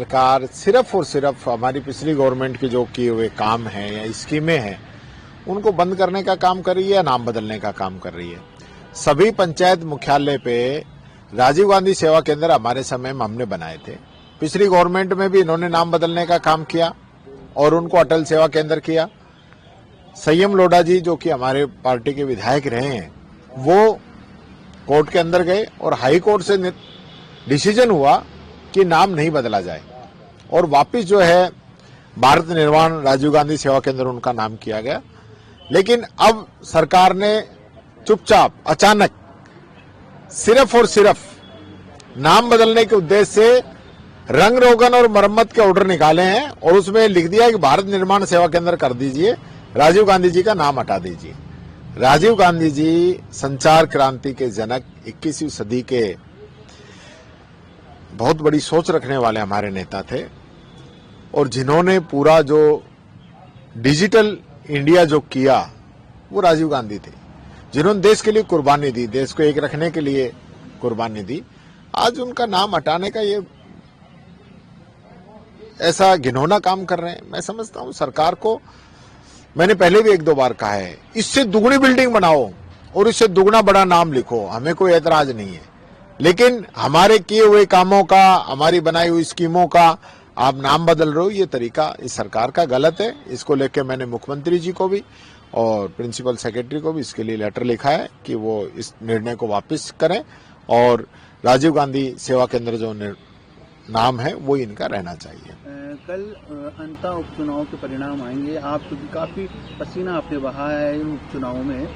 सरकार सिर्फ और सिर्फ हमारी पिछली गवर्नमेंट के जो किए हुए काम हैं या स्कीमें हैं उनको बंद करने का काम कर रही है या नाम बदलने का काम कर रही है। सभी पंचायत मुख्यालय पे राजीव गांधी सेवा केंद्र हमारे समय में हमने बनाए थे। पिछली गवर्नमेंट में भी इन्होंने नाम बदलने का काम किया और उनको अटल सेवा केंद्र किया। संयम लोढ़ा जी जो कि हमारे पार्टी के विधायक रहे हैं वो कोर्ट के अंदर गए और हाई कोर्ट से डिसीजन हुआ कि नाम नहीं बदला जाए और वापस जो है भारत निर्माण राजीव गांधी सेवा केंद्र उनका नाम किया गया। लेकिन अब सरकार ने चुपचाप अचानक सिर्फ और सिर्फ नाम बदलने के उद्देश्य से रंग रोगन और मरम्मत के ऑर्डर निकाले हैं और उसमें लिख दिया कि भारत निर्माण सेवा केंद्र कर दीजिए, राजीव गांधी जी का नाम हटा दीजिए। राजीव गांधी जी संचार क्रांति के जनक, 21वीं सदी के बहुत बड़ी सोच रखने वाले हमारे नेता थे और जिन्होंने पूरा जो डिजिटल इंडिया जो किया वो राजीव गांधी थे, जिन्होंने देश के लिए कुर्बानी दी, देश को एक रखने के लिए कुर्बानी दी। आज उनका नाम हटाने का ये ऐसा घिनौना काम कर रहे हैं। मैं समझता हूं सरकार को, मैंने पहले भी एक दो बार कहा है, इससे दुगनी बिल्डिंग बनाओ और इससे दुगना बड़ा नाम लिखो, हमें कोई एतराज नहीं है। लेकिन हमारे किए हुए कामों का, हमारी बनाई हुई स्कीमों का आप नाम बदल रहे हो, ये तरीका इस सरकार का गलत है। इसको लेकर मैंने मुख्यमंत्री जी को भी और प्रिंसिपल सेक्रेटरी को भी इसके लिए लेटर लिखा है कि वो इस निर्णय को वापस करें और राजीव गांधी सेवा केंद्र जो नाम है वो इनका रहना चाहिए। कल अंतर उपचुनाव के परिणाम आएंगे, आप क्योंकि काफी पसीना आपने बहा है इन उपचुनावों में,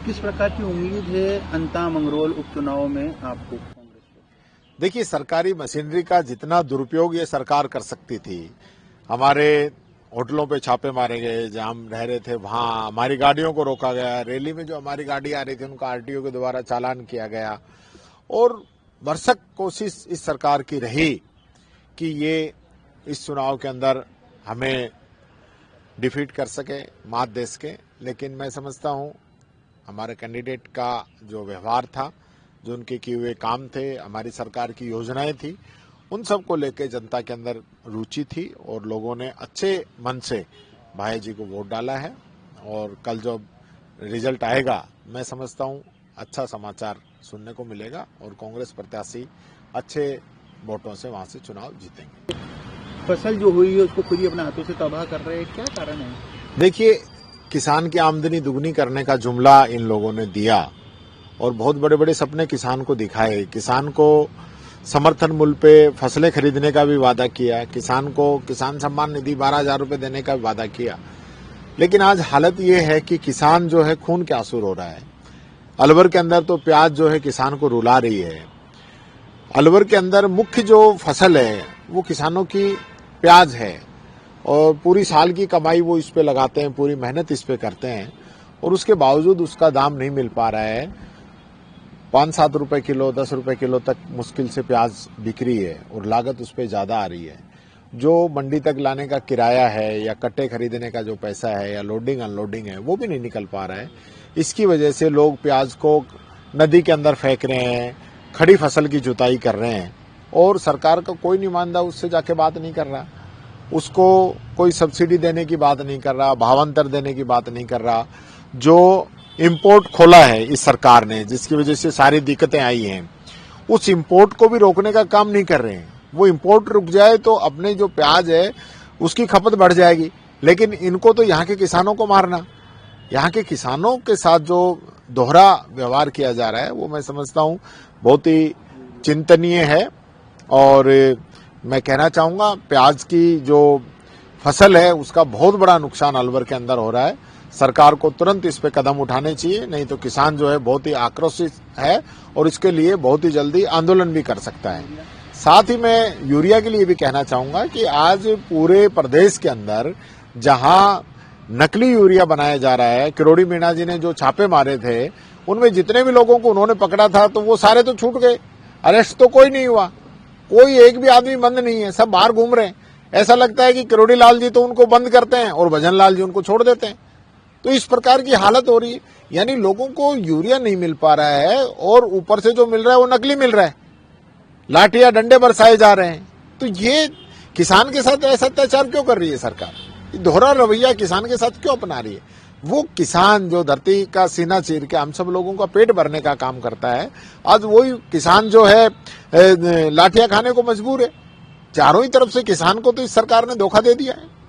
किस प्रकार की उम्मीद है अंता मंगरोल उपचुनाव में आपको कांग्रेस को? देखिए, सरकारी मशीनरी का जितना दुरुपयोग ये सरकार कर सकती थी, हमारे होटलों पे छापे मारे गए, जहां हम रह रहे थे वहां हमारी गाड़ियों को रोका गया, रैली में जो हमारी गाड़ी आ रही थी उनका आरटीओ के द्वारा चालान किया गया और भरसक कोशिश इस सरकार की रही कि ये इस चुनाव के अंदर हमें डिफीट कर सके, मात दे सके। लेकिन मैं समझता हूं हमारे कैंडिडेट का जो व्यवहार था, जो उनके किए हुए काम थे, हमारी सरकार की योजनाएं थी, उन सब को लेकर जनता के अंदर रुचि थी और लोगों ने अच्छे मन से भाई जी को वोट डाला है। और कल जब रिजल्ट आएगा मैं समझता हूं अच्छा समाचार सुनने को मिलेगा और कांग्रेस प्रत्याशी अच्छे वोटों से वहां से चुनाव जीतेंगे। फसल जो हुई है उसको खुद ही अपने हाथों से तबाह कर रहे हैं, क्या कारण है? देखिए, किसान की आमदनी दुगनी करने का जुमला इन लोगों ने दिया और बहुत बड़े बड़े सपने किसान को दिखाए। किसान को समर्थन मूल्य पे फसलें खरीदने का भी वादा किया, किसान को किसान सम्मान निधि 12,000 रुपए देने का भी वादा किया। लेकिन आज हालत ये है कि किसान जो है खून के आंसू रो रहा है। अलवर के अंदर तो प्याज जो है किसान को रुला रही है। अलवर के अंदर मुख्य जो फसल है वो किसानों की प्याज है और पूरी साल की कमाई वो इस पे लगाते हैं, पूरी मेहनत इस पे करते हैं और उसके बावजूद उसका दाम नहीं मिल पा रहा है। 5-7 रुपए किलो, 10 रुपए किलो तक मुश्किल से प्याज बिक रही है और लागत उस पर ज्यादा आ रही है। जो मंडी तक लाने का किराया है या कट्टे खरीदने का जो पैसा है या लोडिंग अनलोडिंग है वो भी नहीं निकल पा रहा है। इसकी वजह से लोग प्याज को नदी के अंदर फेंक रहे हैं, खड़ी फसल की जुताई कर रहे हैं और सरकार का कोई नुमाइंदा उससे जाके बात नहीं कर रहा, उसको कोई सब्सिडी देने की बात नहीं कर रहा, भावांतर देने की बात नहीं कर रहा। जो इंपोर्ट खोला है इस सरकार ने, जिसकी वजह से सारी दिक्कतें आई हैं, उस इंपोर्ट को भी रोकने का काम नहीं कर रहे हैं। वो इंपोर्ट रुक जाए तो अपने जो प्याज है उसकी खपत बढ़ जाएगी, लेकिन इनको तो यहाँ के किसानों को मारना, यहाँ के किसानों के साथ जो दोहरा व्यवहार किया जा रहा है वो मैं समझता हूँ बहुत ही चिंतनीय है। और मैं कहना चाहूंगा प्याज की जो फसल है उसका बहुत बड़ा नुकसान अलवर के अंदर हो रहा है। सरकार को तुरंत इस पे कदम उठाने चाहिए, नहीं तो किसान जो है बहुत ही आक्रोशित है और इसके लिए बहुत ही जल्दी आंदोलन भी कर सकता है। साथ ही मैं यूरिया के लिए भी कहना चाहूंगा कि आज पूरे प्रदेश के अंदर जहां नकली यूरिया बनाया जा रहा है, किरोड़ी मीणा जी ने जो छापे मारे थे उनमें जितने भी लोगों को उन्होंने पकड़ा था तो वो सारे तो छूट गए, अरेस्ट तो कोई नहीं हुआ, कोई एक भी आदमी बंद नहीं है, सब बाहर घूम रहे हैं। ऐसा लगता है कि किरोड़ी लाल जी तो उनको बंद करते हैं और भजन लाल जी उनको छोड़ देते हैं। तो इस प्रकार की हालत हो रही है, यानी लोगों को यूरिया नहीं मिल पा रहा है और ऊपर से जो मिल रहा है वो नकली मिल रहा है, लाठियां डंडे बरसाए जा रहे हैं। तो ये किसान के साथ ऐसा अत्याचार क्यों कर रही है सरकार? ये दोहरा रवैया किसान के साथ क्यों अपना रही है? वो किसान जो धरती का सीना चीर के हम सब लोगों का पेट भरने का काम करता है, आज वही किसान जो है लाठियां खाने को मजबूर है। चारों ही तरफ से किसान को तो इस सरकार ने धोखा दे दिया है।